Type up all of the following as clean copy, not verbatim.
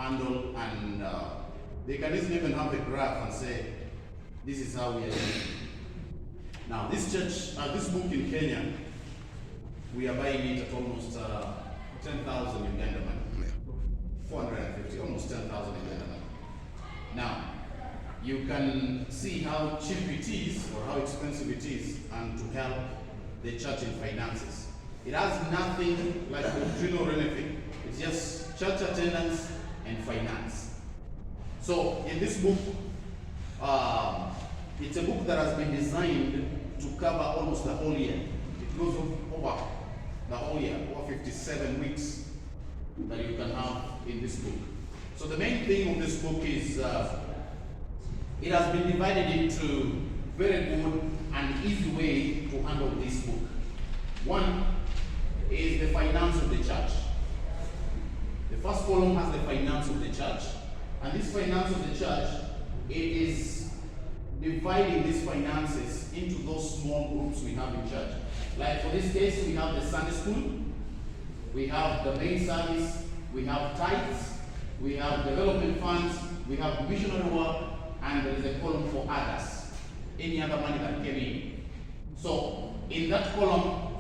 handle, and they can even have a graph and say, this is how we are doing. Now, this church, this book in Kenya, we are buying it at almost 10,000 Uganda money. 450, almost 10,000 Uganda money. Now, you can see how cheap it is or how expensive it is, and to help the church in finances. It has nothing like doctrine or anything. It's just church attendance and finance. So in this book, it's a book that has been designed to cover almost the whole year. It goes over the whole year, over 57 weeks that you can have in this book. So the main thing of this book is it has been divided into very good and easy way to handle this book. One is the finance of the church. The first column has the finance of the church, and this finance of the church, it is dividing these finances into those small groups we have in church. Like for this case, we have the Sunday school, we have the main service, we have tithes, we have development funds, we have missionary work, and there is a column for others, any other money that came in. So in that column,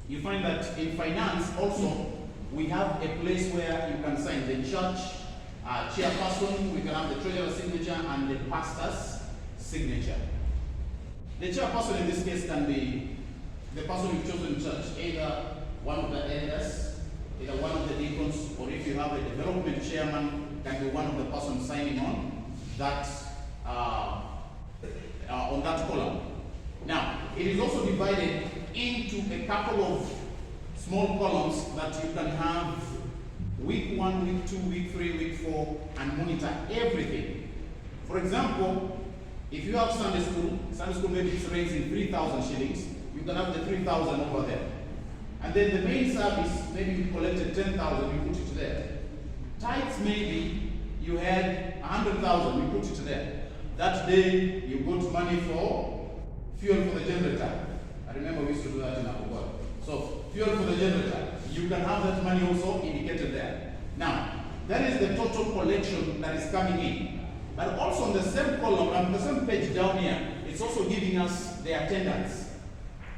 you find that in finance also, we have a place where you can sign the church chairperson, we can have the treasurer's signature and the pastor's signature. The chairperson in this case can be the person you've chosen in church, either one of the elders, either one of the deacons, or if you have a development chairman, can be one of the persons signing on that column. Now, it is also divided into a couple of small columns that you can have week 1, week 2, week 3, week 4, and monitor everything. For example, if you have Sunday school maybe it's raising 3,000 shillings, you can have the 3,000 over there. And then the main service, maybe you collected 10,000, you put it there. Tithes, maybe you had 100,000, you put it there. That day, you got money for fuel for the generator. I remember we used to do that in our work. So, fuel for the generator. You can have that money also indicated there. Now, that is the total collection that is coming in. But also on the same column, on the same page down here, it's also giving us the attendance.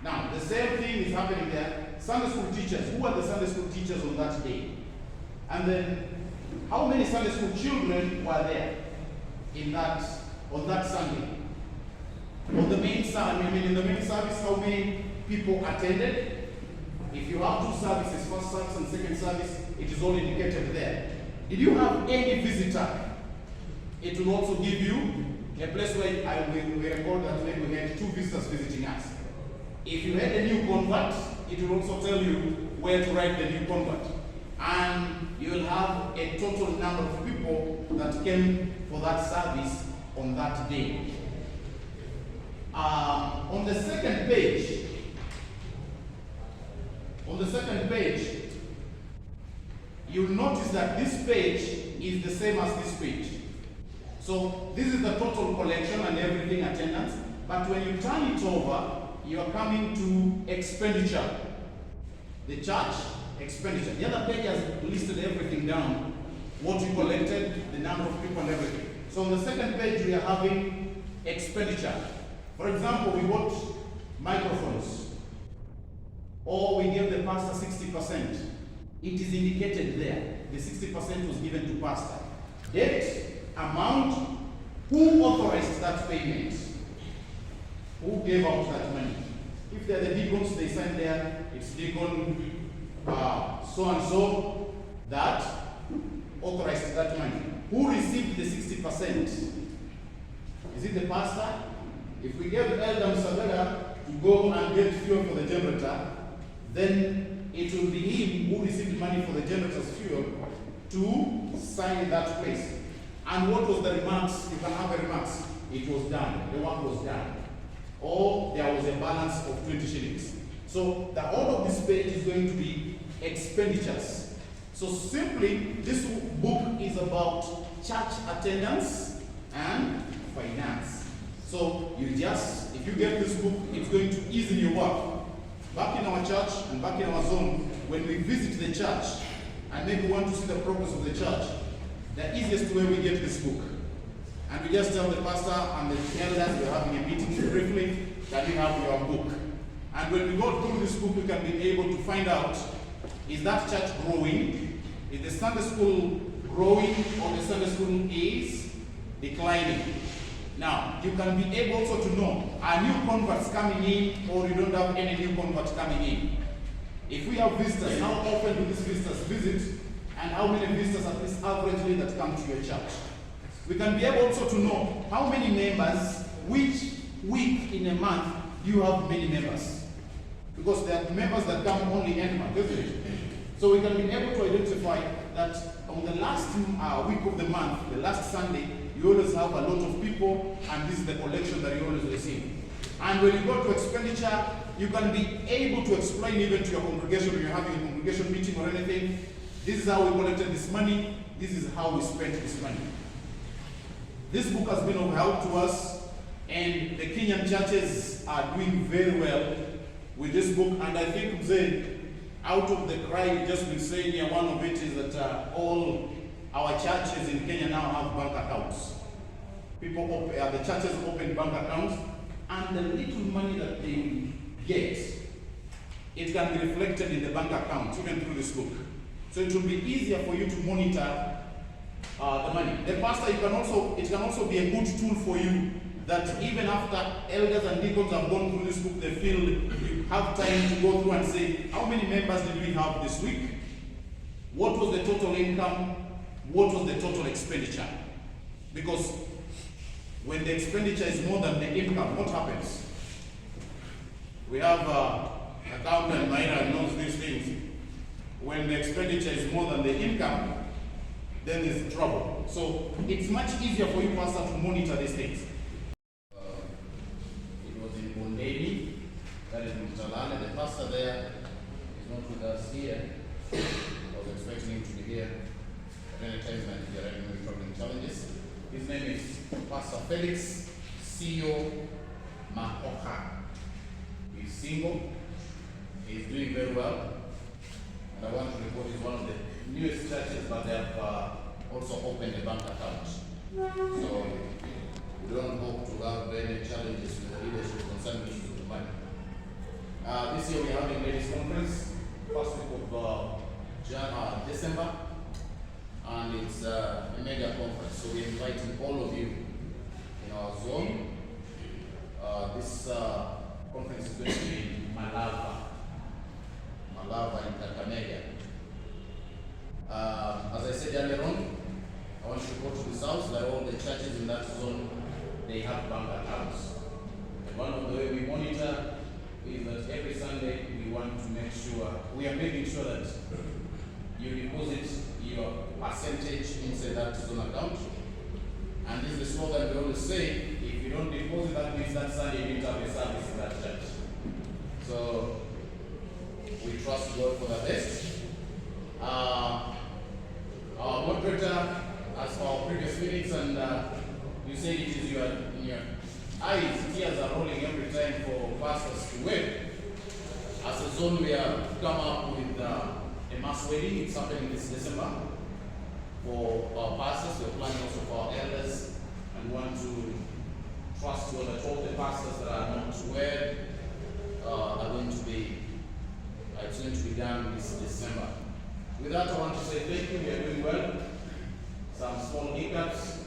Now, the same thing is happening there. Sunday school teachers, who are the Sunday school teachers on that day? And then, how many Sunday school children were there on that Sunday? On the main service, in the main service, how many people attended? If you have two services, first service and second service, it is all indicated there. Did you have any visitor? It will also give you a place where we record that maybe we had 2 visitors visiting us. If you had a new convert, it will also tell you where to write the new convert. And you will have a total number of people that came for that service on that day. On the second page, you'll notice that this page is the same as this page. So this is the total collection and everything attendance, but when you turn it over, you are coming to expenditure. The church expenditure. The other page has listed everything down, what you collected, the number of people and everything. So on the second page, we are having expenditure. For example, we bought microphones, or we gave the pastor 60%. It is indicated there. The 60% was given to pastor. Date, amount, who authorized that payment, who gave out that money. If they're the deacons, they sign there, it's deacon so-and-so that authorized that money. Who received the 60%? Is it the pastor? If we gave Elder Musabela to go and get fuel for the generator, then it will be him who received money for the generator's fuel to sign that place. And what was the remarks? You can have the remarks. It was done. The work was done. Or there was a balance of 20 shillings. So the whole of this page is going to be expenditures. So simply, this book is about church attendance and finance. So you just, if you get this book, it's going to ease in your work. Back in our church and back in our zone, when we visit the church and maybe want to see the progress of the church, the easiest way we get this book. And we just tell the pastor and the elders we're having a meeting briefly that we have your book. And when we go through this book, we can be able to find out, is that church growing? Is the Sunday school growing, or the Sunday school is declining? Now, you can be able also to know, are new converts coming in, or you don't have any new converts coming in? If we have visitors, how often do these visitors visit, and how many visitors at least averagely that come to your church? We can be able also to know how many members, which week in a month you have many members. Because there are members that come only end month, isn't it? So we can be able to identify that on the last week of the month, the last Sunday, you always have a lot of people, and this is the collection that you always receive. And when you go to expenditure, you can be able to explain even to your congregation when you're having a congregation meeting or anything. This is how we collected this money. This is how we spent this money. This book has been of help to us, and the Kenyan churches are doing very well with this book. And I think, Mzee, out of the cry you've just been saying here, one of it is that all our churches in Kenya now have bank accounts. The churches open bank accounts, and the little money that they get, it can be reflected in the bank account, even through this book. So it will be easier for you to monitor the money. The pastor, it can also be a good tool for you, that even after elders and deacons have gone through this book, they feel you have time to go through and say, how many members did we have this week? What was the total income? What was the total expenditure? Because when the expenditure is more than the income, what happens? We have accountant Maina knows these things. When the expenditure is more than the income, then there's trouble. So it's much easier for you, pastor, to monitor these things. It was in Bondeni, that is in Talane. The pastor there is not with us here. I was expecting him to be here. At any time, there are any troubling challenges. His name is Pastor Felix Sio Makoha. He's single. He's doing very well. And I want to report he's one of the newest churches, but they have also opened a bank account. So we don't hope to have any challenges with the leadership concerning issues of the money. This year we are having a ladies' conference, first week of December, and it's a mega conference. So we're inviting all of you in our zone. This conference is going to be in Malava in Kakamega. As I said earlier on, I want you to go to this house that all the churches in that zone, they have bank accounts. And one of the way we monitor is that every Sunday we want to make sure, we are making sure that you deposit your percentage inside that zone account. And this is the slogan we always say, if you don't deposit, that means that Sunday you didn't have a service in that church. So we trust God for the best. Our moderator, as for our previous meetings, and you said it is in your eyes, tears are rolling every time for pastors to wed. As a zone, we have come up with a mass wedding. It's happening this December for our pastors. We're planning also for our elders, and want to trust God that all the pastors that are not wed are going to be. It's going to be done this December. With that, I want to say thank you. We are doing well. Some small hiccups.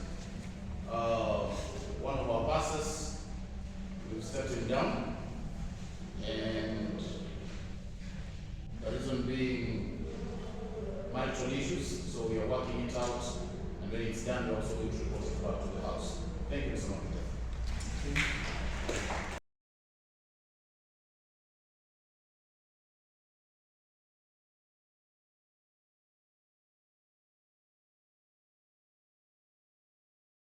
One of our pastors, we've stepped him down, and the reason being marital issues. So we are working it out, and when it's done, we're also going to report it back to the house. Thank you so much.